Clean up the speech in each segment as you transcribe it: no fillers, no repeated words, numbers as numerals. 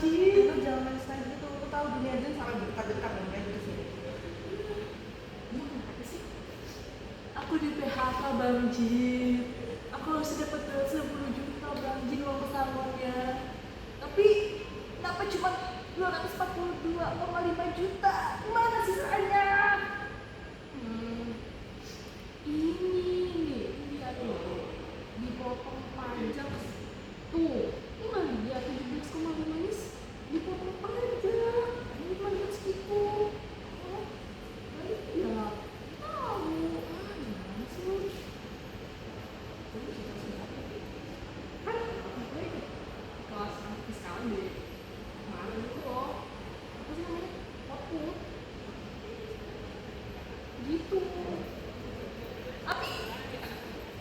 Ci. Lu jangan main lagi gitu, lu tahu dunia Jun sangat dekat-dekat dengan kayak gitu sih. Lu kenapa sih? Aku di PHK Bang Jin. Aku harus dapat 10 juta Bang Jin uang pesangonnya. Tapi kenapa cuma 242,5 juta? Mana sisanya? Hmm, ini lihat loh, dipotong pajak tuh. Lu nggak lihat 17,5 nis dipotong pajak. Ini cuma lihat segitu. Oh, ya tahu. Gimana sih lu? Terus kan aku ikut kelas fiskal di kemarin itu loh. Apa sih namanya? Output gitu.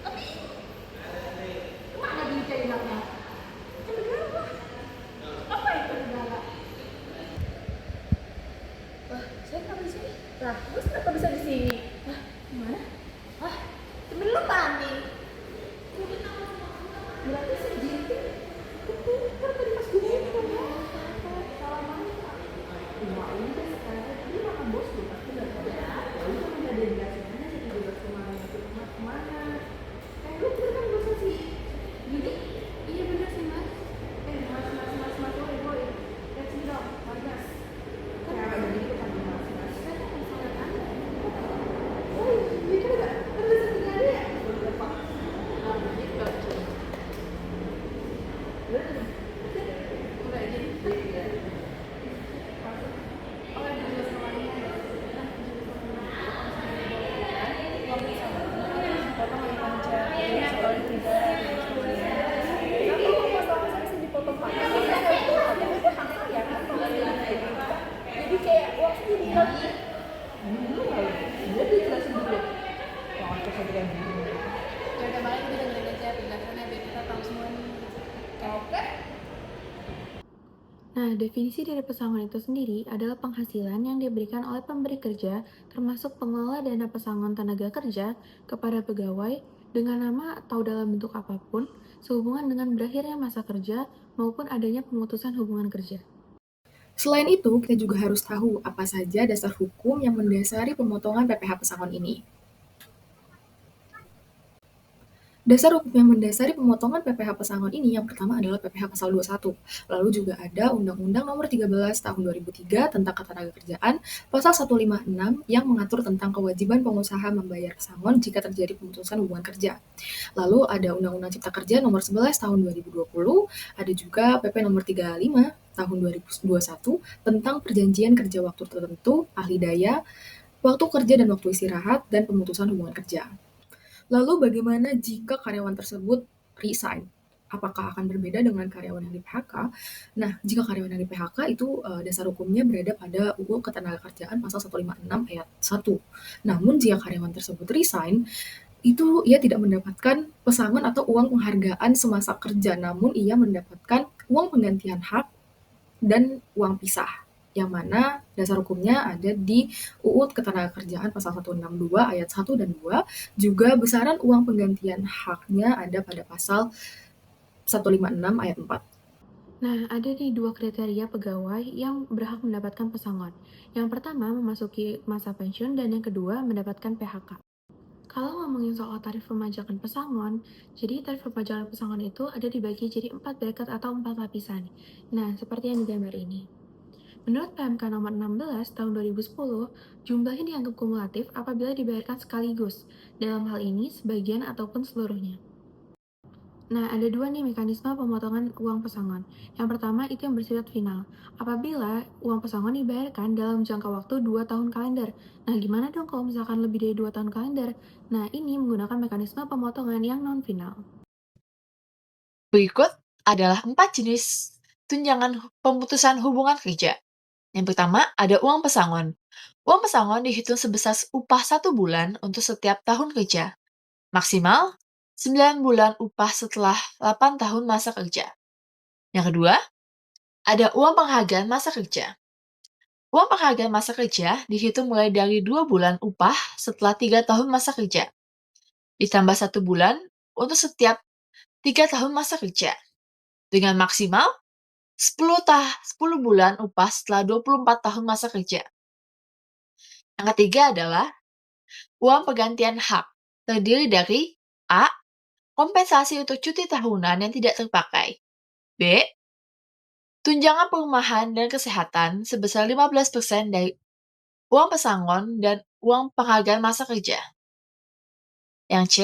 Tapi kemana duitnya hilangnya? Ke negara. Apa itu negara? Wah, saya kenapa di sini? Lah, terus kenapa bisa di sini? Hah, gimana? Wah, temen lu panik. Berarti si Jinti itu kan tadi pas gue ngomong ya. Salaman. Ya udah sekarang dia makan bos lu pasti udah ada. Ya udah udah ada dikasihnya sih 17 kemarin itu kemana? Lu kira kan bosnya sih. Jadi, iya bener sih mas. Mas, boy. Lihat sini dong, Margas. Kayak ada gitu kan mas. Saya kan misalnya kan, Oh, iya kan ada. Kan bisa tinggal dia. Berapa? nah gitu kan. Udah. Udah jadi. Iya. Oh, ada 17 kemarin. Uang pesangonnya harus dipotong 5 jam. Jadi sekali tiga kenapa kok masalah saya sih dipotong pajak? Maksudnya saya itu pajaknya itu hak saya kan kalau gitu. Jadi kayak uang saya jadi hilang. Dulu kali. Dia dijelasin dulu. Jangan kesedihan dulu. Ya udah balik kita dengerin aja penjelasannya biar kita tahu semua nih. Oke. Nah, definisi dari pesangon itu sendiri adalah penghasilan yang diberikan oleh pemberi kerja, termasuk pengelola dana pesangon tenaga kerja, kepada pegawai dengan nama atau dalam bentuk apapun, sehubungan dengan berakhirnya masa kerja maupun adanya pemutusan hubungan kerja. Selain itu, kita juga harus tahu apa saja dasar hukum yang mendasari pemotongan PPh pesangon ini. Dasar hukum yang mendasari pemotongan PPh pesangon ini yang pertama adalah PPh Pasal 21. Lalu juga ada Undang-Undang Nomor 13 Tahun 2003 tentang Ketenagakerjaan Pasal 156 yang mengatur tentang kewajiban pengusaha membayar pesangon jika terjadi pemutusan hubungan kerja. Lalu ada Undang-Undang Cipta Kerja Nomor 11 Tahun 2020, ada juga PP Nomor 35 Tahun 2021 tentang perjanjian kerja waktu tertentu, ahli daya, waktu kerja dan waktu istirahat, dan pemutusan hubungan kerja. Lalu bagaimana jika karyawan tersebut resign? Apakah akan berbeda dengan karyawan yang di PHK? Nah, jika karyawan yang di PHK itu dasar hukumnya berada pada UU Ketenagakerjaan Pasal 156 Ayat 1. Namun jika karyawan tersebut resign, itu ia tidak mendapatkan pesangon atau uang penghargaan semasa kerja, namun ia mendapatkan uang penggantian hak dan uang pisah, yang mana dasar hukumnya ada di UU Ketenagakerjaan Pasal 162 Ayat 1 dan 2, juga besaran uang penggantian haknya ada pada Pasal 156 Ayat 4. Nah, ada nih dua kriteria pegawai yang berhak mendapatkan pesangon. Yang pertama, memasuki masa pensiun, dan yang kedua, mendapatkan PHK. Kalau ngomongin soal tarif pemajakan pesangon, jadi tarif pemajakan pesangon itu ada dibagi jadi 4 bracket atau 4 lapisan. Nah, seperti yang digambar ini. Menurut PMK nomor 16 tahun 2010, jumlahnya dianggap kumulatif apabila dibayarkan sekaligus, dalam hal ini sebagian ataupun seluruhnya. Nah, ada dua nih mekanisme pemotongan uang pesangon. Yang pertama itu yang bersifat final. Apabila uang pesangon dibayarkan dalam jangka waktu 2 tahun kalender. Nah, gimana dong kalau misalkan lebih dari 2 tahun kalender? Nah, ini menggunakan mekanisme pemotongan yang non-final. Berikut adalah 4 jenis tunjangan pemutusan hubungan kerja. Yang pertama, ada uang pesangon. Uang pesangon dihitung sebesar upah 1 bulan untuk setiap tahun kerja. Maksimal 9 bulan upah setelah 8 tahun masa kerja. Yang kedua, ada uang penghargaan masa kerja. Uang penghargaan masa kerja dihitung mulai dari 2 bulan upah setelah 3 tahun masa kerja. Ditambah 1 bulan untuk setiap 3 tahun masa kerja. Dengan maksimal 10 bulan upah setelah 24 tahun masa kerja. Yang ketiga adalah uang penggantian hak, terdiri dari A. Kompensasi untuk cuti tahunan yang tidak terpakai. B. Tunjangan perumahan dan kesehatan sebesar 15% dari uang pesangon dan uang penghargaan masa kerja. Yang C.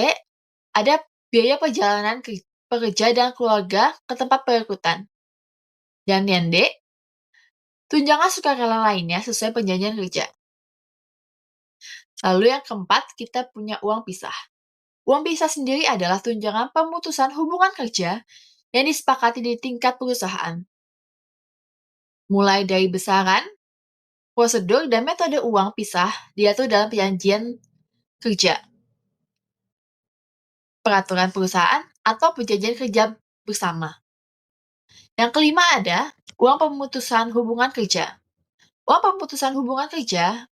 Ada biaya perjalanan pekerja dan keluarga ke tempat perekrutan. Dan yang D. Tunjangan sukarela lainnya sesuai perjanjian kerja. Lalu yang keempat, kita punya uang pisah. Uang pisah sendiri adalah tunjangan pemutusan hubungan kerja yang disepakati di tingkat perusahaan. Mulai dari besaran, prosedur, dan metode uang pisah diatur dalam perjanjian kerja, peraturan perusahaan, atau perjanjian kerja bersama. Yang kelima ada uang pemutusan hubungan kerja. Uang pemutusan hubungan kerja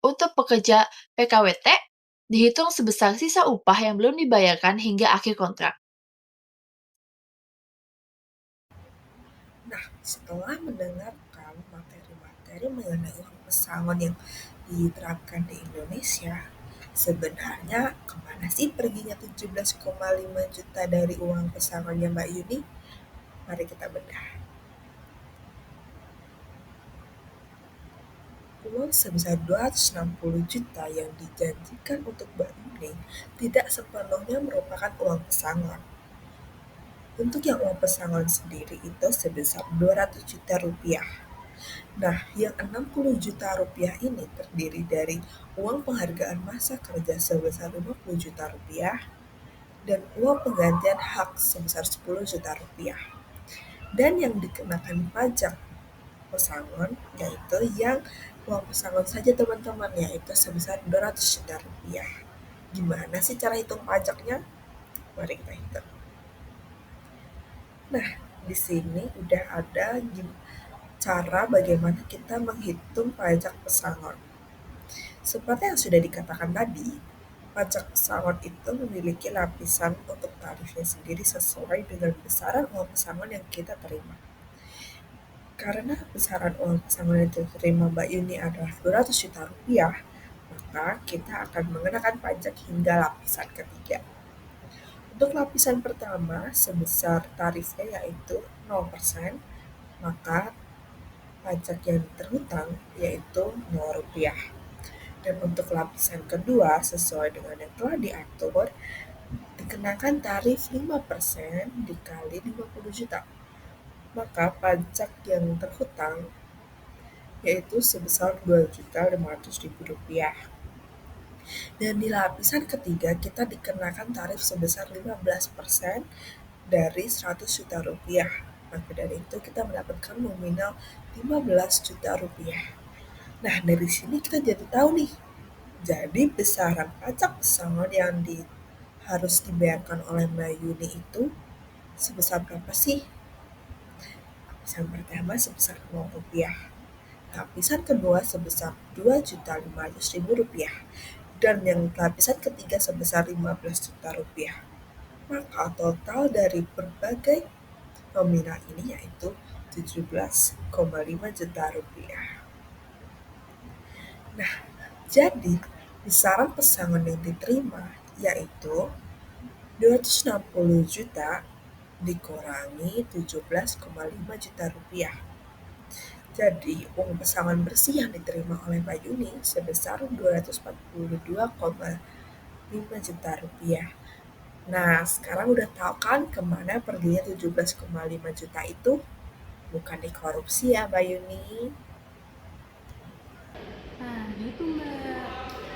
untuk pekerja PKWT dihitung sebesar sisa upah yang belum dibayarkan hingga akhir kontrak. Nah, setelah mendengarkan materi-materi mengenai uang pesangon yang diterapkan di Indonesia, sebenarnya kemana sih perginya 17,5 juta dari uang pesangonnya Mbak Yuni? Mari kita bedah. Uang sebesar 260 juta yang dijanjikan untuk Mbak Yuni tidak sepenuhnya merupakan uang pesangon. Untuk yang uang pesangon sendiri itu sebesar 200 juta rupiah. Nah, yang 60 juta rupiah ini terdiri dari uang penghargaan masa kerja sebesar 50 juta rupiah dan uang penggantian hak sebesar 10 juta rupiah. Dan yang dikenakan pajak pesangon yaitu yang uang pesangon saja teman-teman, yaitu sebesar 200 juta rupiah. Gimana sih cara hitung pajaknya? Mari kita hitung. Nah, di sini udah ada cara bagaimana kita menghitung pajak pesangon. Seperti yang sudah dikatakan tadi, pajak pesangon itu memiliki lapisan untuk tarifnya sendiri sesuai dengan besaran uang pesangon yang kita terima. Karena besaran uang pesangon yang diterima Mbak Yuni adalah 200 juta rupiah, maka kita akan mengenakan pajak hingga lapisan ketiga. Untuk lapisan pertama sebesar tarifnya yaitu 0%, maka pajak yang terhutang yaitu Rp0. Dan untuk lapisan kedua sesuai dengan yang telah diatur, dikenakan tarif 5% dikali 50 juta. Maka pajak yang terhutang yaitu sebesar Rp2.500.000. Dan di lapisan ketiga kita dikenakan tarif sebesar 15% dari 100 juta rupiah. Maka dari itu kita mendapatkan nominal 15 juta rupiah. Nah, dari sini kita jadi tahu nih, jadi besaran pajak pesangon yang harus dibayarkan oleh Mbak Yuni itu sebesar berapa sih? Lapisan pertama sebesar Rp0, lapisan kedua sebesar Rp2.500.000, dan yang lapisan ketiga sebesar Rp15 juta. Maka total dari berbagai nominal ini yaitu Rp17,5 juta. Nah, jadi besaran pesangon yang diterima yaitu 260 juta dikurangi 17,5 juta rupiah. Jadi, uang pesangon bersih yang diterima oleh Mbak Yuni sebesar 242,5 juta rupiah. Nah, sekarang udah tahu kan kemana perginya 17,5 juta itu? Bukan dikorupsi ya, Mbak Yuni. Nah, gitu Mbak.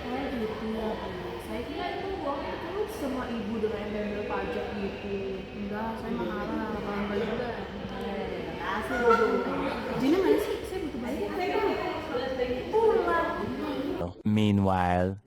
Oh gitu ya Bu. Saya kira itu uangnya terus sama Ibu dengan embel pajak gitu. Enggak, saya mah halal. Kalau enggak juga. Kasih Bu. Jinnya mana sih? Saya butuh bayar. Pulang. Meanwhile,